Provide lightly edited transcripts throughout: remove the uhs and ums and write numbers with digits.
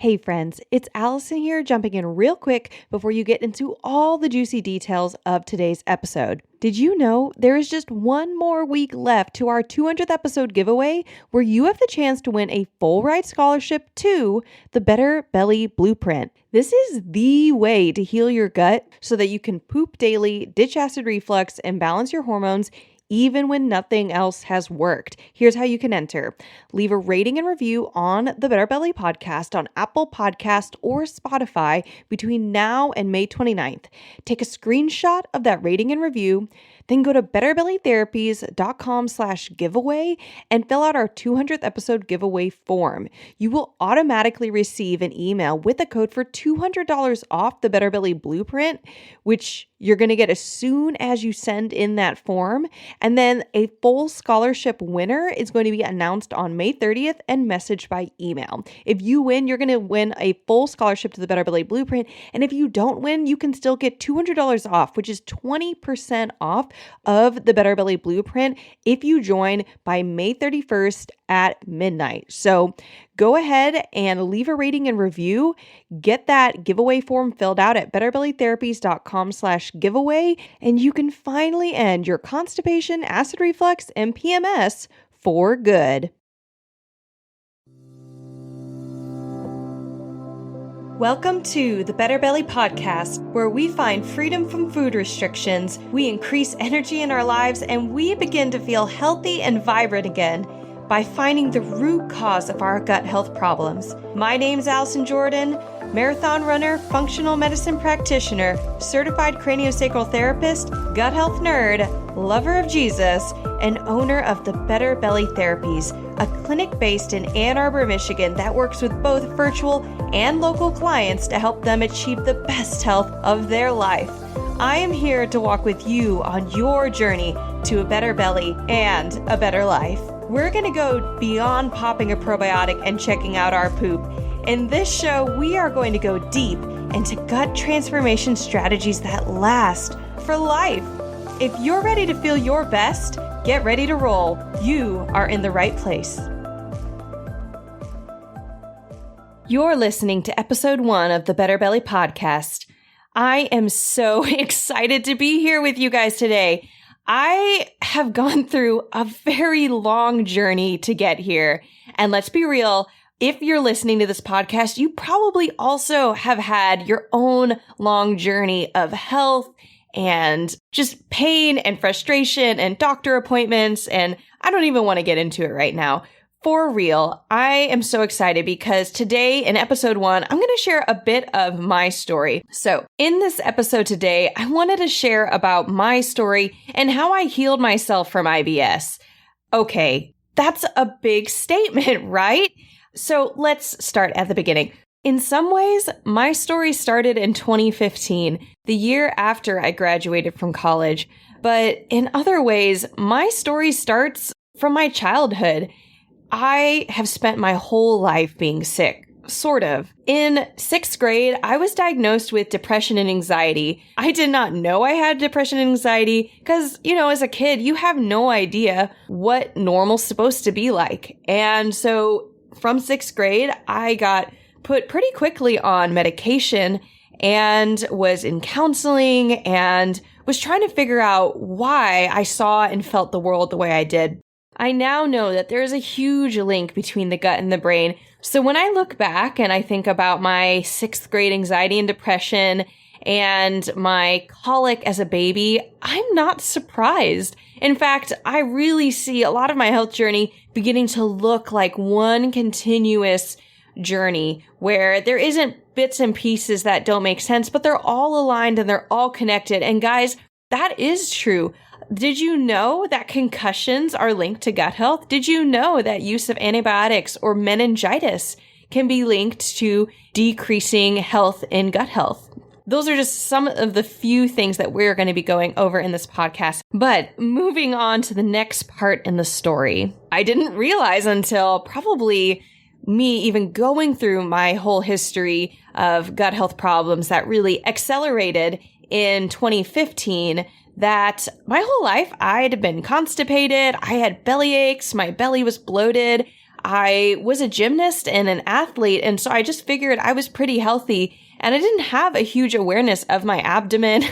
Hey friends, it's Allison here, jumping in real quick before you get into all the juicy details of today's episode. Did you know there is just one more week left to our 200th episode giveaway where you have the chance to win a full ride scholarship to the Better Belly Blueprint? This is the way to heal your gut so that you can poop daily, ditch acid reflux, and balance your hormones even when nothing else has worked. Here's how you can enter. Leave a rating and review on the Better Belly podcast on Apple Podcast or Spotify between now and May 29th. Take a screenshot of that rating and review, then go to betterbellytherapies.com/giveaway and fill out our 200th episode giveaway form. You will automatically receive an email with a code for $200 off the Better Belly Blueprint, which you're going to get as soon as you send in that form. And then a full scholarship winner is going to be announced on May 30th and messaged by email. If you win, you're going to win a full scholarship to the Better Belly Blueprint. And if you don't win, you can still get $200 off, which is 20% off of the Better Belly Blueprint if you join by May 31st at midnight. So go ahead and leave a rating and review. Get that giveaway form filled out at betterbellytherapies.com/giveaway, and you can finally end your constipation, acid reflux, and PMS for good. Welcome to the Better Belly Podcast, where we find freedom from food restrictions, we increase energy in our lives, and we begin to feel healthy and vibrant again by finding the root cause of our gut health problems. My name's Allison Jordan, marathon runner, functional medicine practitioner, certified craniosacral therapist, gut health nerd, lover of Jesus, and owner of the Better Belly Therapies, a clinic based in Ann Arbor, Michigan that works with both virtual and local clients to help them achieve the best health of their life. I am here to walk with you on your journey to a better belly and a better life. We're going to go beyond popping a probiotic and checking out our poop. In this show, we are going to go deep into gut transformation strategies that last for life. If you're ready to feel your best, get ready to roll. You are in the right place. You're listening to episode 1 of the Better Belly Podcast. I am so excited to be here with you guys today. I have gone through a very long journey to get here. And let's be real, if you're listening to this podcast, you probably also have had your own long journey of health and just pain and frustration and doctor appointments. And I don't even want to get into it right now. For real, I am so excited because today in episode 1, I'm going to share a bit of my story. So in this episode today, I wanted to share about my story and how I healed myself from IBS. Okay, that's a big statement, right? So let's start at the beginning. In some ways, my story started in 2015, the year after I graduated from college. But in other ways, my story starts from my childhood. I have spent my whole life being sick, sort of. In 6th grade, I was diagnosed with depression and anxiety. I did not know I had depression and anxiety because, as a kid, you have no idea what normal's supposed to be like. And so from 6th grade, I got put pretty quickly on medication and was in counseling and was trying to figure out why I saw and felt the world the way I did. I now know that there is a huge link between the gut and the brain. So when I look back and I think about my 6th grade anxiety and depression and my colic as a baby, I'm not surprised. In fact, I really see a lot of my health journey beginning to look like one continuous journey where there isn't bits and pieces that don't make sense, but they're all aligned and they're all connected. And guys, that is true. Did you know that concussions are linked to gut health? Did you know that use of antibiotics or meningitis can be linked to decreasing health in gut health? Those are just some of the few things that we're going to be going over in this podcast. But moving on to the next part in the story, I didn't realize until probably me even going through my whole history of gut health problems that really accelerated in 2015 that my whole life I'd been constipated, I had belly aches, my belly was bloated, I was a gymnast and an athlete, and so I just figured I was pretty healthy, and I didn't have a huge awareness of my abdomen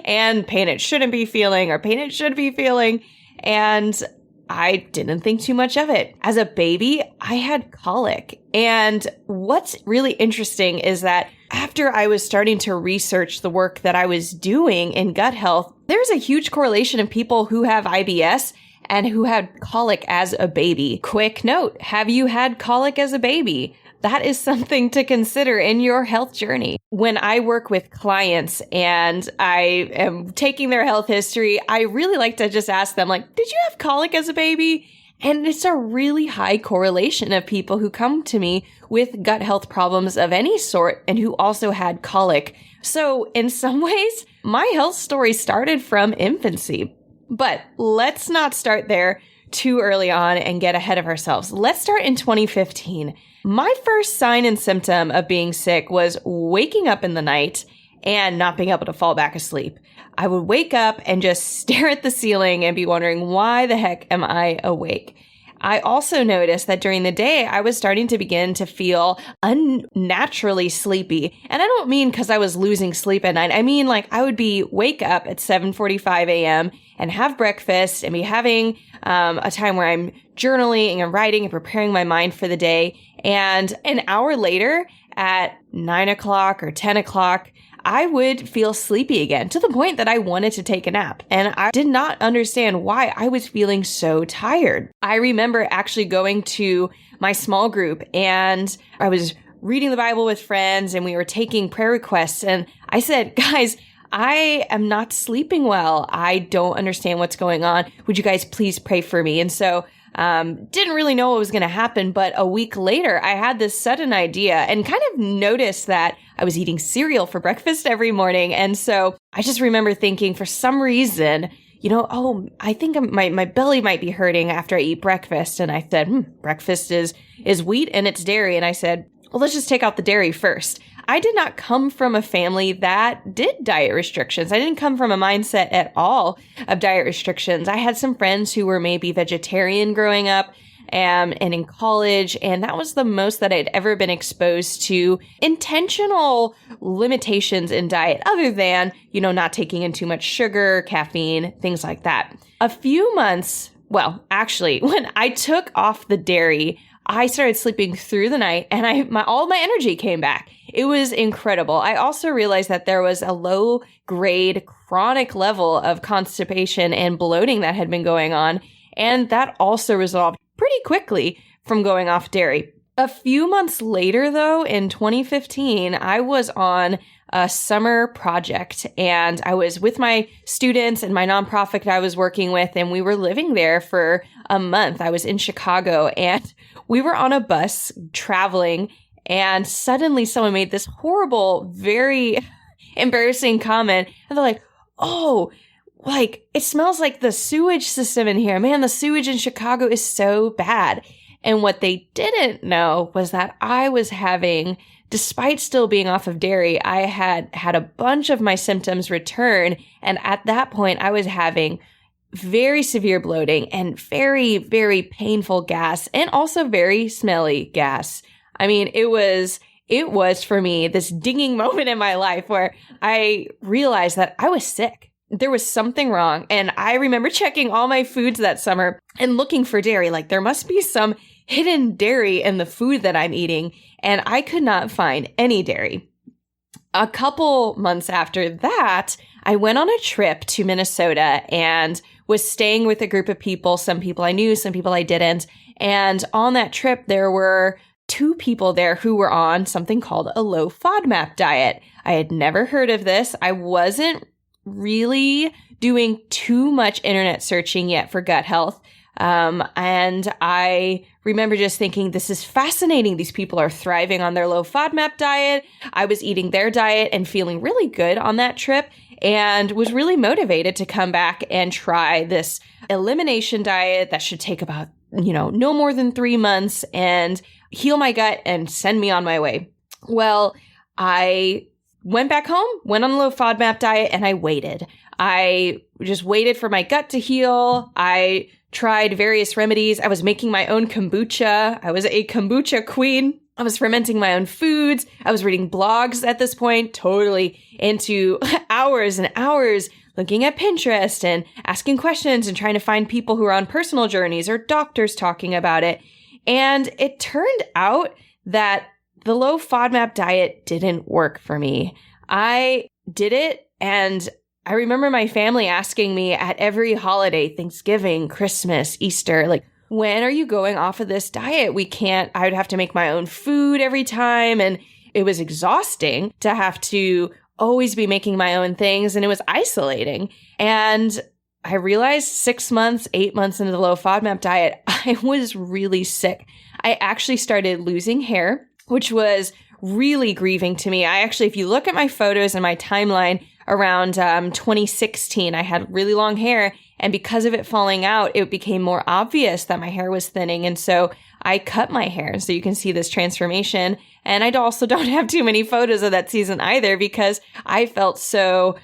and pain it shouldn't be feeling or pain it should be feeling, and I didn't think too much of it. As a baby, I had colic, and what's really interesting is that after I was starting to research the work that I was doing in gut health, there's a huge correlation of people who have IBS and who had colic as a baby. Quick note, have you had colic as a baby? That is something to consider in your health journey. When I work with clients and I am taking their health history, I really like to just ask them, like, did you have colic as a baby? And it's a really high correlation of people who come to me with gut health problems of any sort and who also had colic. So in some ways, my health story started from infancy. But let's not start there too early on and get ahead of ourselves. Let's start in 2015. My first sign and symptom of being sick was waking up in the night and not being able to fall back asleep. I would wake up and just stare at the ceiling and be wondering, why the heck am I awake? I also noticed that during the day, I was starting to begin to feel unnaturally sleepy. And I don't mean because I was losing sleep at night. I mean, like, I would wake up at 7:45 a.m. and have breakfast and be having a time where I'm journaling and writing and preparing my mind for the day. And an hour later at 9 o'clock or 10 o'clock, I would feel sleepy again to the point that I wanted to take a nap. And I did not understand why I was feeling so tired. I remember actually going to my small group and I was reading the Bible with friends and we were taking prayer requests. And I said, guys, I am not sleeping well. I don't understand what's going on. Would you guys please pray for me? And so didn't really know what was going to happen, but a week later, I had this sudden idea and kind of noticed that I was eating cereal for breakfast every morning. And so I just remember thinking for some reason, I think my belly might be hurting after I eat breakfast. And I said, breakfast is wheat and it's dairy. And I said, well, let's just take out the dairy first. I did not come from a family that did diet restrictions. I didn't come from a mindset at all of diet restrictions. I had some friends who were maybe vegetarian growing up and in college, and that was the most that I'd ever been exposed to intentional limitations in diet other than, not taking in too much sugar, caffeine, things like that. A few months, actually, when I took off the dairy, I started sleeping through the night and all my energy came back. It was incredible. I also realized that there was a low grade chronic level of constipation and bloating that had been going on. And that also resolved pretty quickly from going off dairy. A few months later, though, in 2015, I was on a summer project and I was with my students and my nonprofit I was working with, and we were living there for a month. I was in Chicago and we were on a bus traveling, and suddenly someone made this horrible, very embarrassing comment. And they're like, oh, it smells like the sewage system in here. Man, the sewage in Chicago is so bad. And what they didn't know was that I was having, despite still being off of dairy, I had a bunch of my symptoms return. And at that point, I was having very severe bloating and very, very painful gas and also very smelly gas. I mean, it was for me this dinging moment in my life where I realized that I was sick. There was something wrong. And I remember checking all my foods that summer and looking for dairy. Like, there must be some hidden dairy in the food that I'm eating. And I could not find any dairy. A couple months after that, I went on a trip to Minnesota and was staying with a group of people. Some people I knew, some people I didn't. And on that trip, there were 2 people there who were on something called a low FODMAP diet. I had never heard of this. I wasn't really doing too much internet searching yet for gut health. And I remember just thinking, this is fascinating. These people are thriving on their low FODMAP diet. I was eating their diet and feeling really good on that trip and was really motivated to come back and try this elimination diet that should take about, no more than 3 months and heal my gut and send me on my way. Well, I went back home, went on the low FODMAP diet, and I waited. I just waited for my gut to heal. I tried various remedies. I was making my own kombucha. I was a kombucha queen. I was fermenting my own foods. I was reading blogs at this point, totally into hours and hours looking at Pinterest and asking questions and trying to find people who are on personal journeys or doctors talking about it. And it turned out that the low FODMAP diet didn't work for me. I did it, and I remember my family asking me at every holiday, Thanksgiving, Christmas, Easter, like, when are you going off of this diet? I would have to make my own food every time. And it was exhausting to have to always be making my own things. And it was isolating. And I realized 6 months, 8 months into the low FODMAP diet, I was really sick. I actually started losing hair, which was really grieving to me. If you look at my photos and my timeline around 2016, I had really long hair. And because of it falling out, it became more obvious that my hair was thinning. And so I cut my hair. So you can see this transformation. And I also don't have too many photos of that season either because I felt so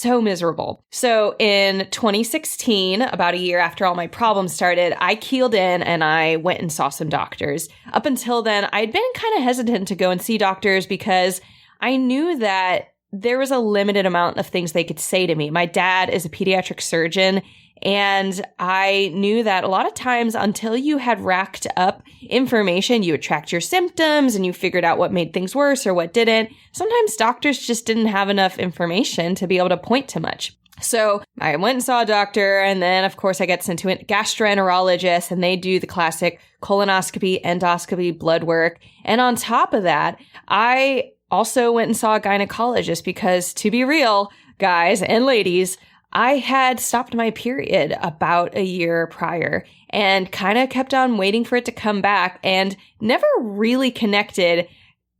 miserable. So in 2016, about a year after all my problems started, I keeled in and I went and saw some doctors. Up until then, I'd been kind of hesitant to go and see doctors because I knew that there was a limited amount of things they could say to me. My dad is a pediatric surgeon, and I knew that a lot of times until you had racked up information, you would track your symptoms and you figured out what made things worse or what didn't. Sometimes doctors just didn't have enough information to be able to point to much. So I went and saw a doctor, and then of course I get sent to a gastroenterologist, and they do the classic colonoscopy, endoscopy, blood work. And on top of that, I also went and saw a gynecologist because, to be real, guys and ladies, I had stopped my period about a year prior and kind of kept on waiting for it to come back and never really connected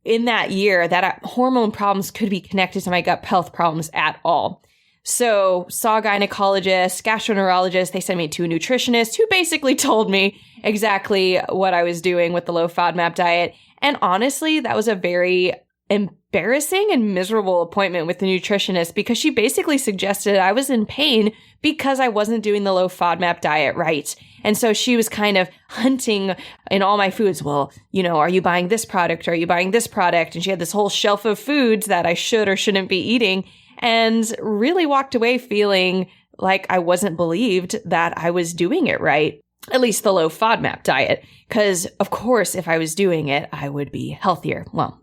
in that year that hormone problems could be connected to my gut health problems at all. So saw a gynecologist, gastroenterologist. They sent me to a nutritionist who basically told me exactly what I was doing with the low FODMAP diet. And honestly, that was a very embarrassing and miserable appointment with the nutritionist because she basically suggested I was in pain because I wasn't doing the low FODMAP diet right. And so she was kind of hunting in all my foods. Well, are you buying this product? Are you buying this product? And she had this whole shelf of foods that I should or shouldn't be eating, and really walked away feeling like I wasn't believed that I was doing it right. At least the low FODMAP diet. Because of course, if I was doing it, I would be healthier. Well,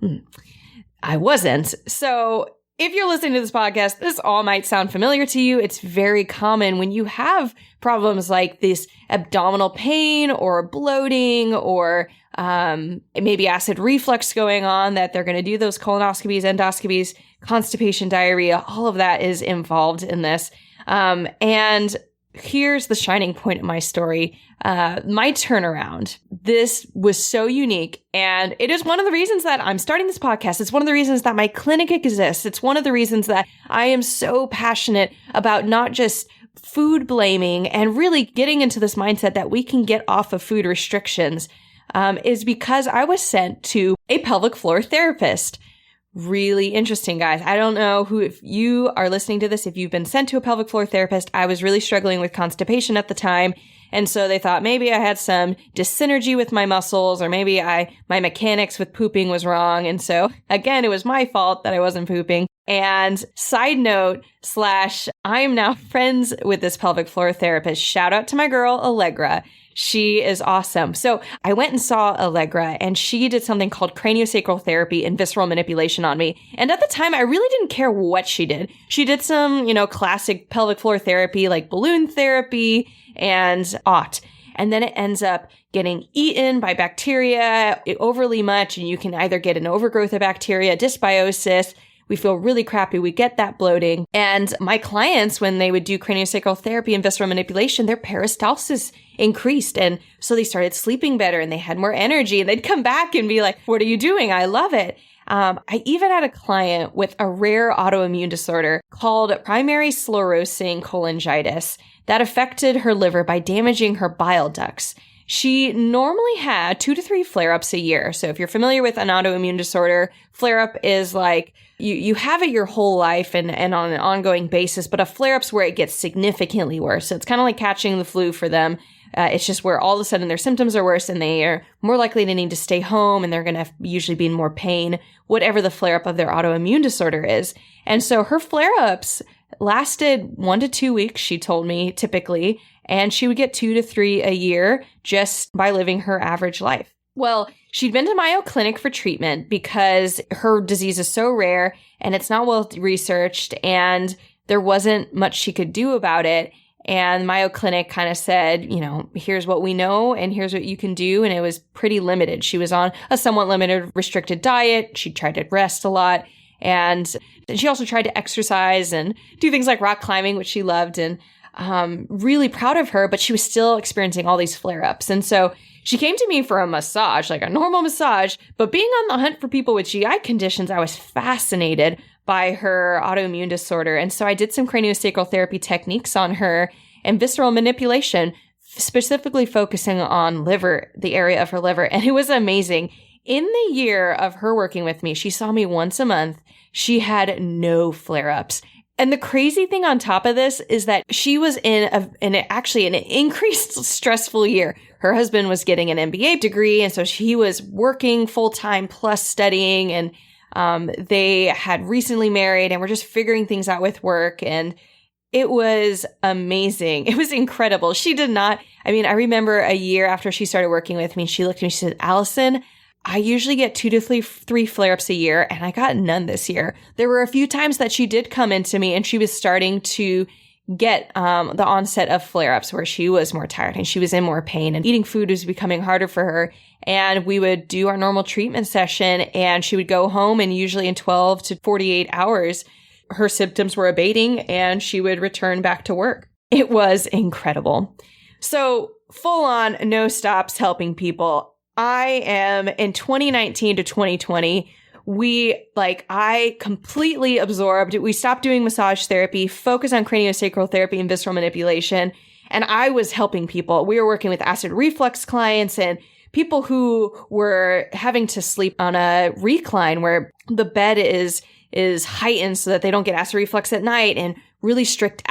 I wasn't. So if you're listening to this podcast, this all might sound familiar to you. It's very common when you have problems like this abdominal pain or bloating or maybe acid reflux going on, that they're going to do those colonoscopies, endoscopies, constipation, diarrhea. All of that is involved in this. And here's the shining point of my story. My turnaround. This was so unique. And it is one of the reasons that I'm starting this podcast. It's one of the reasons that my clinic exists. It's one of the reasons that I am so passionate about not just food blaming and really getting into this mindset that we can get off of food restrictions, is because I was sent to a pelvic floor therapist. Really interesting, guys. I don't know if you are listening to this, if you've been sent to a pelvic floor therapist. I was really struggling with constipation at the time. And so they thought maybe I had some dyssynergy with my muscles, or maybe my mechanics with pooping was wrong. And so again, it was my fault that I wasn't pooping. And side note / I am now friends with this pelvic floor therapist. Shout out to my girl, Allegra. She is awesome. So I went and saw Allegra, and she did something called craniosacral therapy and visceral manipulation on me. And at the time, I really didn't care what she did. She did some, classic pelvic floor therapy like balloon therapy and OTT. And then it ends up getting eaten by bacteria overly much. And you can either get an overgrowth of bacteria, dysbiosis. We feel really crappy. We get that bloating. And my clients, when they would do craniosacral therapy and visceral manipulation, their peristalsis increased. And so they started sleeping better and they had more energy, and they'd come back and be like, what are you doing? I love it. I even had a client with a rare autoimmune disorder called primary sclerosing cholangitis that affected her liver by damaging her bile ducts. She normally had 2 to 3 flare-ups a year. So if you're familiar with an autoimmune disorder, flare-up is like you have it your whole life and on an ongoing basis, but a flare-up's where it gets significantly worse. So it's kind of like catching the flu for them. It's just where all of a sudden their symptoms are worse and they are more likely to need to stay home and they're going to usually be in more pain, whatever the flare-up of their autoimmune disorder is. And so her flare-ups lasted 1 to 2 weeks, she told me, typically, and she would get 2 to 3 a year just by living her average life. Well, she'd been to Mayo Clinic for treatment because her disease is so rare and it's not well researched and there wasn't much she could do about it. And Mayo Clinic kind of said, here's what we know and here's what you can do. And it was pretty limited. She was on a somewhat limited restricted diet. She tried to rest a lot. And she also tried to exercise and do things like rock climbing, which she loved, and really proud of her, but she was still experiencing all these flare-ups. And so she came to me for a massage, like a normal massage, but being on the hunt for people with GI conditions, I was fascinated by her autoimmune disorder. And so I did some craniosacral therapy techniques on her and visceral manipulation, specifically focusing on liver, the area of her liver. And it was amazing. In the year of her working with me, she saw me once a month. She had no flare-ups. And the crazy thing on top of this is that she was in an increased stressful year. Her husband was getting an MBA degree, and so she was working full-time plus studying, and they had recently married and were just figuring things out with work, and it was amazing. It was incredible. She did not, I remember a year after she started working with me, she looked at me, she said, "Allison, I usually get 2 to 3 flare-ups a year, and I got none this year." There were a few times that she did come into me and she was starting to get the onset of flare-ups where she was more tired and she was in more pain and eating food was becoming harder for her. And we would do our normal treatment session and she would go home, and usually in 12 to 48 hours, her symptoms were abating and she would return back to work. It was incredible. So full on, no stops helping people. I am in 2019 to 2020. I completely absorbed. We stopped doing massage therapy, focused on craniosacral therapy and visceral manipulation. And I was helping people. We were working with acid reflux clients and people who were having to sleep on a recline where the bed is heightened so that they don't get acid reflux at night, and really strict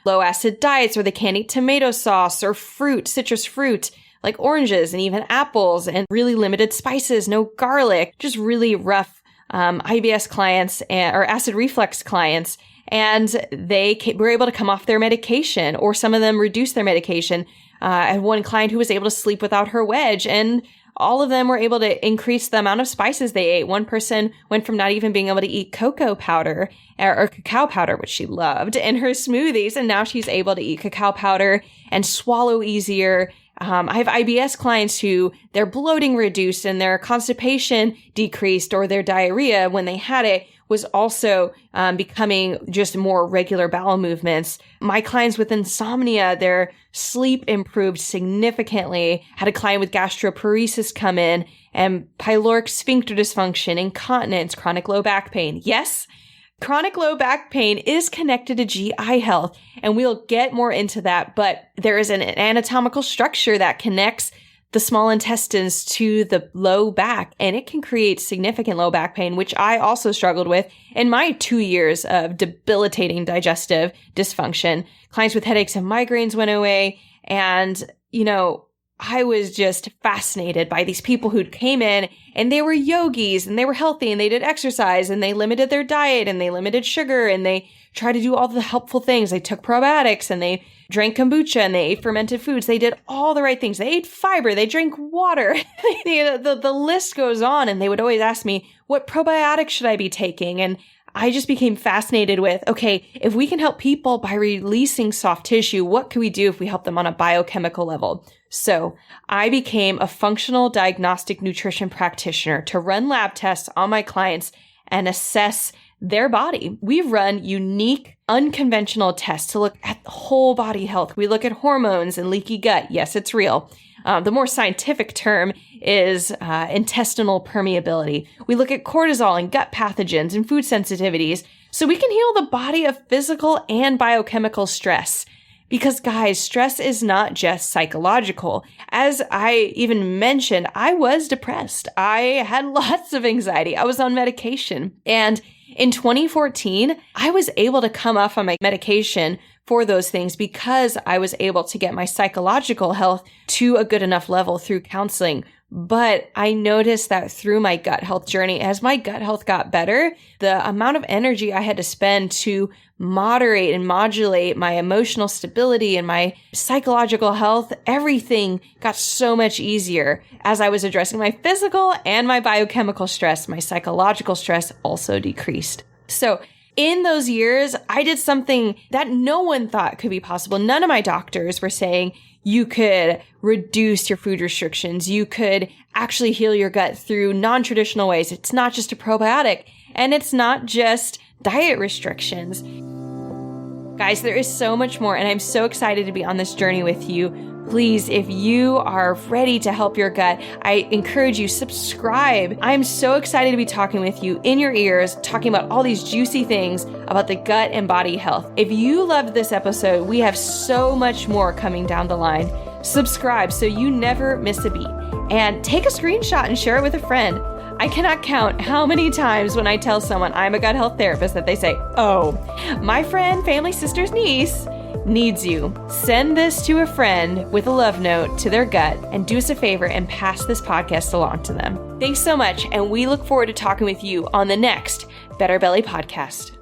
low acid diets where they can't eat tomato sauce or fruit, citrus fruit, like oranges and even apples, and really limited spices, no garlic, just really rough IBS clients or acid reflux clients. And they were able to come off their medication, or some of them reduce their medication. I had one client who was able to sleep without her wedge, and all of them were able to increase the amount of spices they ate. One person went from not even being able to eat cocoa powder or cacao powder, which she loved, in her smoothies, and now she's able to eat cacao powder and swallow easier. I have IBS clients who their bloating reduced and their constipation decreased, or their diarrhea when they had it was also becoming just more regular bowel movements. My clients with insomnia, their sleep improved significantly. Had a client with gastroparesis come in, and pyloric sphincter dysfunction, incontinence, chronic low back pain. Yes, chronic low back pain is connected to GI health, and we'll get more into that, but there is an anatomical structure that connects the small intestines to the low back, and it can create significant low back pain, which I also struggled with in my 2 years of debilitating digestive dysfunction. Clients with headaches and migraines went away, and, I was just fascinated by these people who came in and they were yogis and they were healthy and they did exercise and they limited their diet and they limited sugar and they tried to do all the helpful things. They took probiotics and they drank kombucha and they ate fermented foods. They did all the right things. They ate fiber. They drank water. The list goes on. And they would always ask me, what probiotics should I be taking? And I just became fascinated with, okay, if we can help people by releasing soft tissue, what can we do if we help them on a biochemical level? So I became a functional diagnostic nutrition practitioner to run lab tests on my clients and assess their body. We run unique, unconventional tests to look at whole body health. We look at hormones and leaky gut. Yes, it's real. The more scientific term is intestinal permeability. We look at cortisol and gut pathogens and food sensitivities so we can heal the body of physical and biochemical stress. Because guys, stress is not just psychological. As I even mentioned, I was depressed. I had lots of anxiety. I was on medication. And In 2014, I was able to come off on my medication for those things because I was able to get my psychological health to a good enough level through counseling. But I noticed that through my gut health journey, as my gut health got better, the amount of energy I had to spend to moderate and modulate my emotional stability and my psychological health, everything got so much easier as I was addressing my physical and my biochemical stress. My psychological stress also decreased. So in those years, I did something that no one thought could be possible. None of my doctors were saying you could reduce your food restrictions. You could actually heal your gut through non-traditional ways. It's not just a probiotic, and it's not just diet restrictions. Guys, there is so much more, and I'm so excited to be on this journey with you. Please, if you are ready to help your gut, I encourage you, subscribe. I'm so excited to be talking with you in your ears, talking about all these juicy things about the gut and body health. If you loved this episode, we have so much more coming down the line. Subscribe so you never miss a beat. And take a screenshot and share it with a friend. I cannot count how many times when I tell someone I'm a gut health therapist that they say, "Oh, my friend, family, sister's niece needs you." Send this to a friend with a love note to their gut and do us a favor and pass this podcast along to them. Thanks so much, and we look forward to talking with you on the next Better Belly podcast.